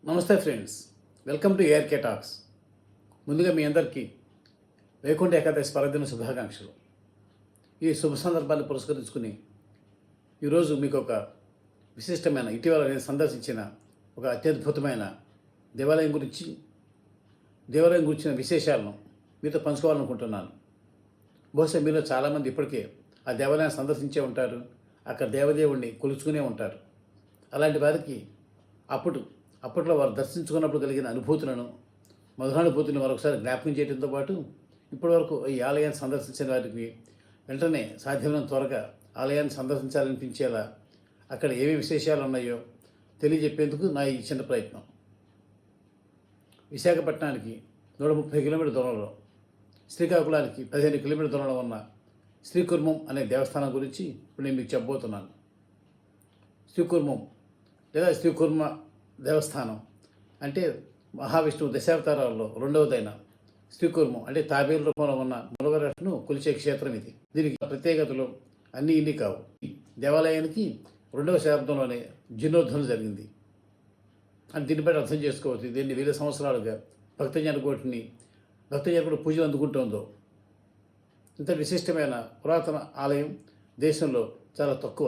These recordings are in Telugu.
నమస్తే friends, welcome to ARK talks. ముందుగా మీ అందరికీ వైకుంఠ ఏకాదశి పర్వదిన శుభాకాంక్షలు. ఈ శుభ సందర్భాన్ని పురస్కరించుకుని ఈరోజు మీకు ఒక విశిష్టమైన ఇటీవల నేను సందర్శించిన ఒక అత్యద్భుతమైన దేవాలయం గురించిన విశేషాలను మీతో పంచుకోవాలనుకుంటున్నాను. బహుశా మీలో చాలామంది ఇప్పటికే ఆ దేవాలయాన్ని సందర్శించే ఉంటారు, అక్కడ దేవదేవుణ్ణి కొలుచుకునే ఉంటారు. అలాంటి వారికి అప్పట్లో వారు దర్శించుకున్నప్పుడు కలిగిన అనుభూతులను, మధురానుభూతిని మరొకసారి జ్ఞాపకం చేయడంతో పాటు ఇప్పటివరకు ఈ ఆలయాన్ని సందర్శించిన వారికి వెంటనే సాధ్యమైనంత త్వరగా ఆలయాన్ని సందర్శించాలనిపించేలా అక్కడ ఏమి విశేషాలు ఉన్నాయో తెలియజెప్పేందుకు నా ఈ చిన్న ప్రయత్నం. విశాఖపట్నానికి 130 కిలోమీటర్ దూరంలో, శ్రీకాకుళానికి 15 కిలోమీటర్ దూరంలో ఉన్న శ్రీకుర్మం అనే దేవస్థానం గురించి ఇప్పుడు నేను మీకు చెప్పబోతున్నాను. శ్రీకుర్మం లేదా శ్రీకుర్మ దేవస్థానం అంటే మహావిష్ణువు దశావతారాల్లో రెండవదైన శ్రీకుర్మం అంటే తాబేలు రూపంలో ఉన్న మూలవరను కొలిచే క్షేత్రం ఇది. దీనికి ప్రత్యేకతలు అన్నీ ఇన్ని కావు. దేవాలయానికి 2వ శతాబ్దంలోనే జీర్ణోద్ధరణ జరిగింది అని దీన్ని బట్టి అర్థం చేసుకోవచ్చు. దీన్ని 1000 సంవత్సరాలుగా భక్తజన కూడా పూజలు అందుకుంటుందో. ఇంత విశిష్టమైన పురాతన ఆలయం దేశంలో చాలా తక్కువ.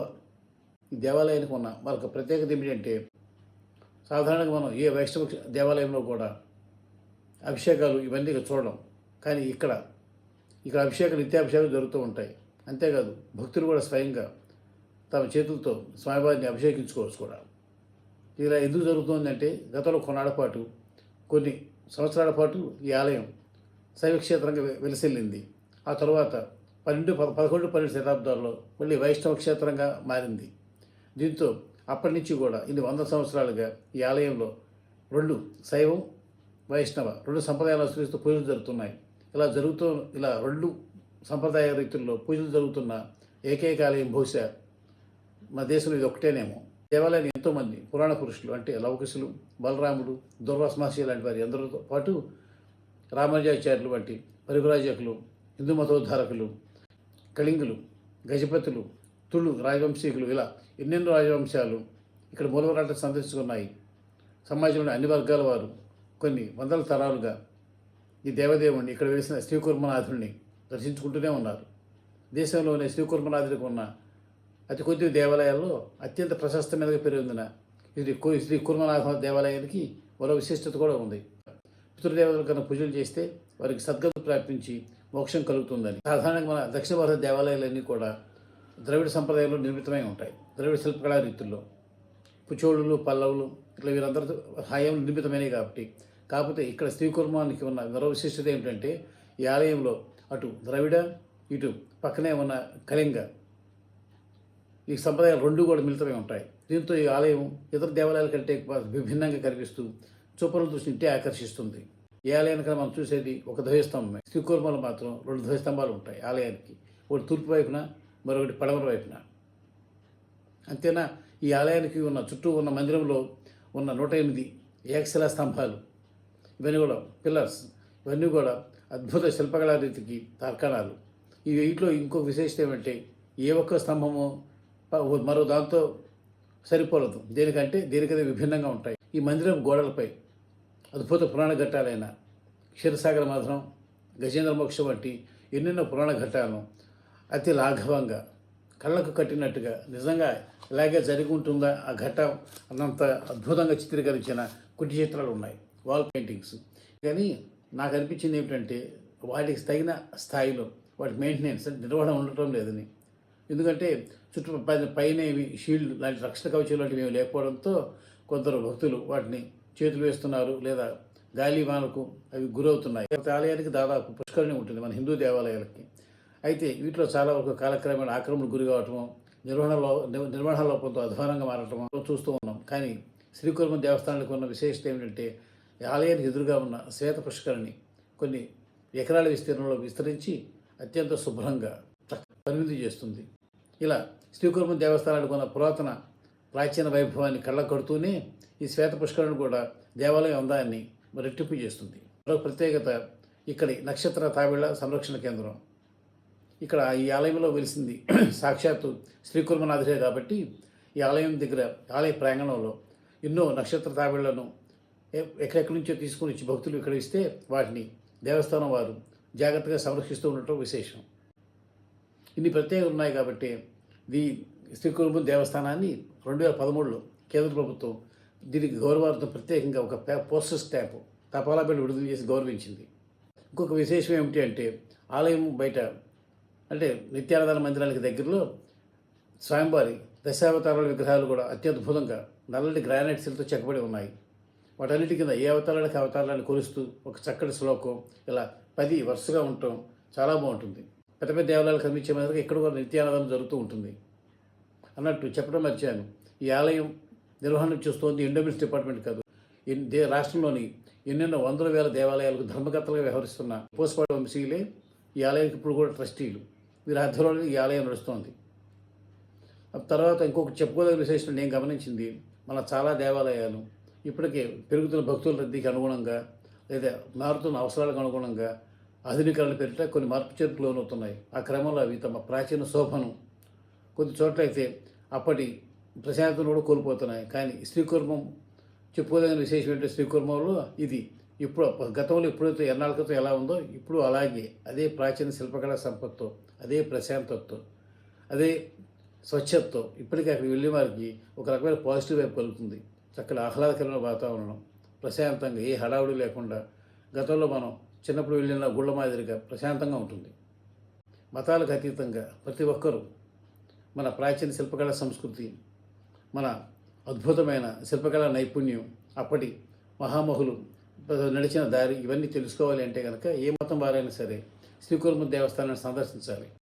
ఈ దేవాలయానికి ఉన్న మరొక ప్రత్యేకత ఏమిటంటే, సాధారణంగా మనం ఏ వైష్ణవ దేవాలయంలో కూడా అభిషేకాలు ఇవన్నీ చూడడం, కానీ ఇక్కడ నిత్యాభిషేకాలు జరుగుతూ ఉంటాయి. అంతేకాదు భక్తులు కూడా స్వయంగా తమ చేతులతో స్వామివారిని అభిషేకించుకోవచ్చు కూడా. ఇలా ఎందుకు జరుగుతుందంటే, గతంలో కొన్ని సంవత్సరాల పాటు ఈ ఆలయం శైవక్షేత్రంగా వెలిసిల్లింది. ఆ తర్వాత 11-12 శతాబ్దాల్లో మళ్ళీ వైష్ణవ క్షేత్రంగా మారింది. దీంతో అప్పటి నుంచి కూడా ఇన్ని 100 సంవత్సరాలుగా ఈ ఆలయంలో 2 శైవం వైష్ణవ 2 సంప్రదాయాలు అనుసరిస్తూ పూజలు జరుగుతున్నాయి. ఇలా 2 సంప్రదాయ రీతుల్లో పూజలు జరుగుతున్న ఏకైక ఆలయం బహుశా మన దేశంలో ఇది ఒకటేనేమో. దేవాలయాన్ని ఎంతోమంది పురాణ పురుషులు అంటే లవకుశులు, బలరాముడు, దుర్వాస మహర్షి లాంటి వారి అందరితో పాటు రామానుజాచార్యులు వంటి పరివ్రాజకులు, హిందూ మతోద్ధారకులు, కళింగులు, గజపతులు, తుళు రాజవంశీకులు, ఇలా ఎన్నెన్నో రాజవంశాలు ఇక్కడ మూలవరాటం సందర్శించుకున్నాయి. సమాజంలోని అన్ని వర్గాల వారు కొన్ని వందల తరాలుగా ఈ దేవదేవుణ్ణి, ఇక్కడ వెలిసిన శ్రీకుర్మనాథుడిని దర్శించుకుంటూనే ఉన్నారు. దేశంలోనే శ్రీకుర్మనాథుడికి ఉన్న అతి కొద్ది దేవాలయాల్లో అత్యంత ప్రశస్తమైనదిగా పెరిగిన శ్రీ కుర్మనాథ దేవాలయానికి మరో విశిష్టత కూడా ఉంది. పితృదేవతల కన్నా పూజలు చేస్తే వారికి సద్గతి ప్రాప్తించి మోక్షం కలుగుతుందని. సాధారణంగా మన దక్షిణ భారత దేవాలయాలన్నీ కూడా ద్రవిడ సంప్రదాయంలో నిర్మితమై ఉంటాయి. ద్రవిడ శిల్పకళా రీతుల్లో పుచోళులు, పల్లవులు ఇట్లా వీరందరూ హాయంలో నిర్మితమైనవి కాకపోతే ఇక్కడ శ్రీకుర్మానికి ఉన్న మరో విశిష్టత ఏమిటంటే, ఈ ఆలయంలో అటు ద్రవిడ, ఇటు పక్కనే ఉన్న కళింగ ఈ సంప్రదాయాలు 2 కూడా మిళితమై ఉంటాయి. దీంతో ఈ ఆలయం ఇతర దేవాలయాల కంటే విభిన్నంగా కనిపిస్తూ చూపరుల దృష్టిని ఇంటే ఆకర్షిస్తుంది. ఈ ఆలయానికి మనం చూసేది ఒక ధ్వజస్తంభమే. శ్రీకుర్మలో మాత్రం 2 ధ్వజస్తంభాలు ఉంటాయి ఆలయానికి. ఒకటి తూర్పు వైపున, మరొకటి పడమర వైపున. అంతేనా, ఈ ఆలయానికి ఉన్న చుట్టూ ఉన్న మందిరంలో ఉన్న 108 ఏకశిలా స్తంభాలు, ఇవన్నీ కూడా పిల్లర్స్, ఇవన్నీ కూడా అద్భుత శిల్పకళా రీతికి తార్కాణాలు. ఈ వీటిలో ఇంకొక విశేషత ఏమంటే, ఏ ఒక్క స్తంభము మరో దాంతో సరిపోలదు. దేనికదే విభిన్నంగా ఉంటాయి. ఈ మందిరం గోడలపై అద్భుత పురాణ ఘట్టాలైన క్షీరసాగర మథనం, గజేంద్ర మోక్షం వంటి ఎన్నెన్నో పురాణ ఘట్టాలను అతి లాఘవంగా కళ్ళకు కట్టినట్టుగా నిజంగా ఇలాగే జరిగి ఉంటుందా ఆ ఘట్టం అన్నంత అద్భుతంగా చిత్రీకరించిన కుటి చిత్రాలు ఉన్నాయి, వాల్ పెయింటింగ్స్. కానీ నాకు అనిపించింది ఏమిటంటే, వాటికి తగిన స్థాయిలో వాటి మెయింటెనెన్స్ నిర్వహణ ఉండటం లేదని. ఎందుకంటే చుట్టూ పైన షీల్డ్ లాంటి రక్షణ కవచాలు లాంటివి ఏమి లేకపోవడంతో కొందరు భక్తులు వాటిని చేతులు వేస్తున్నారు, లేదా గాలి వానకు అవి గురవుతున్నాయి. ఆలయానికి దాదాపు పుష్కరిణి ఉంటుంది మన హిందూ దేవాలయాలకి. అయితే వీటిలో చాలా వరకు కాలక్రమేణ ఆక్రమణకు గురి కావటము, నిర్వహణ లోపంతో అధ్వానంగా మారటం చూస్తూ ఉన్నాం. కానీ శ్రీకుర్మ దేవస్థానానికి ఉన్న విశేషత ఏమిటంటే, ఆలయానికి ఎదురుగా ఉన్న శ్వేత పుష్కరిణి కొన్ని ఎకరాల విస్తీర్ణంలో విస్తరించి అత్యంత శుభ్రంగా పరిమితి చేస్తుంది. ఇలా శ్రీకుర్మ దేవస్థానానికి ఉన్న పురాతన ప్రాచీన వైభవాన్ని కళ్ళ కడుతూనే ఈ శ్వేత పుష్కరిణి కూడా దేవాలయం అందాన్ని రెట్టింపు చేస్తుంది. మరొక ప్రత్యేకత ఇక్కడి నక్షత్ర తాబేళ్ల సంరక్షణ కేంద్రం. ఇక్కడ ఈ ఆలయంలో వెలిసింది సాక్షాత్తు శ్రీకుర్మనాథుడే కాబట్టి ఈ ఆలయం దగ్గర ఆలయ ప్రాంగణంలో ఎన్నో నక్షత్ర తాబేళ్లను ఎక్కడెక్కడి నుంచో తీసుకొని వచ్చి భక్తులు ఇక్కడ ఇస్తే వాటిని దేవస్థానం వారు జాగ్రత్తగా సంరక్షిస్తూ ఉండటం విశేషం. ఇన్ని ప్రత్యేకతలు ఉన్నాయి కాబట్టి ఈ శ్రీకురుమం దేవస్థానాన్ని 2013లో కేంద్ర ప్రభుత్వం దీనికి గౌరవార్థం ప్రత్యేకంగా ఒక పోస్టల్ స్టాంప్ తపాలా బిళ్ళ విడుదల చేసి గౌరవించింది. ఇంకొక విశేషం ఏమిటి అంటే ఆలయం బయట అంటే నిత్యాన్నదాన మందిరానికి దగ్గరలో స్వామివారి దశావతారాల విగ్రహాలు కూడా అత్యద్భుతంగా నల్లటి గ్రానైట్స్లతో చెక్కబడి ఉన్నాయి. వాటన్నిటి కింద ఏ అవతారానికి అవతారాలను కొలుస్తూ ఒక చక్కటి శ్లోకం ఇలా 10 వరుసగా ఉండటం చాలా బాగుంటుంది. పెద్ద పెద్ద దేవాలయాలు కనిపించే మాదిరిగా ఇక్కడ కూడా నిత్యాన్నదానం జరుగుతూ ఉంటుంది. అన్నట్టు చెప్పడం మర్చాను, ఈ ఆలయం నిర్వహణ చూస్తోంది ఎండోమెంట్స్ డిపార్ట్మెంట్ కాదు, రాష్ట్రంలోని ఎన్నెన్నో వందల వేల దేవాలయాలకు ధర్మకర్తలుగా వ్యవహరిస్తున్న పోస్పాడు వంశీయులే ఈ ఆలయానికి ఇప్పుడు కూడా ట్రస్టీలు. వీరి ఆధ్వర్యంలో ఈ ఆలయం నడుస్తోంది. తర్వాత ఇంకొకటి చెప్పుకోదగిన విశేషం నేను గమనించింది, మన చాలా దేవాలయాలు ఇప్పటికే పెరుగుతున్న భక్తుల రద్దీకి అనుగుణంగా లేదా మారుతున్న అవసరాలకు అనుగుణంగా ఆధునీకరణ పేరిట కొన్ని మార్పు చేర్పులు లోనవుతున్నాయి. ఆ క్రమంలో అవి తమ ప్రాచీన శోభను కొద్ది చోట్ల అయితే అప్పటి ప్రశాంతతను కూడా కోల్పోతున్నాయి. కానీ శ్రీకుర్మం చెప్పుకోదగిన విశేషం ఏంటంటే శ్రీకుర్మంలో ఇది ఇప్పుడు గతంలో ఎప్పుడైతే ఎన్నాళ్ళ క్రితం ఎలా ఉందో ఇప్పుడు అలాగే అదే ప్రాచీన శిల్పకళా సంపత్తో, అదే ప్రశాంతతతో, అదే స్వచ్ఛతతో ఇప్పటికీ అక్కడికి వెళ్ళే వారికి ఒక రకమైన పాజిటివ్ వైపు కలుగుతుంది. చక్కటి ఆహ్లాదకరమైన వాతావరణం, ప్రశాంతంగా ఏ హడావుడి లేకుండా గతంలో మనం చిన్నప్పుడు వెళ్ళిన గుళ్ళ మాదిరిగా ప్రశాంతంగా ఉంటుంది. మతాలకు అతీతంగా ప్రతి ఒక్కరూ మన ప్రాచీన శిల్పకళా సంస్కృతి, మన అద్భుతమైన శిల్పకళా నైపుణ్యం, అప్పటి మహామహులు నడిచిన దారి ఇవన్నీ తెలుసుకోవాలి అంటే కనుక ఏ మతం వారైనా సరే శ్రీకుర్మం దేవస్థానాన్ని సందర్శించాలి.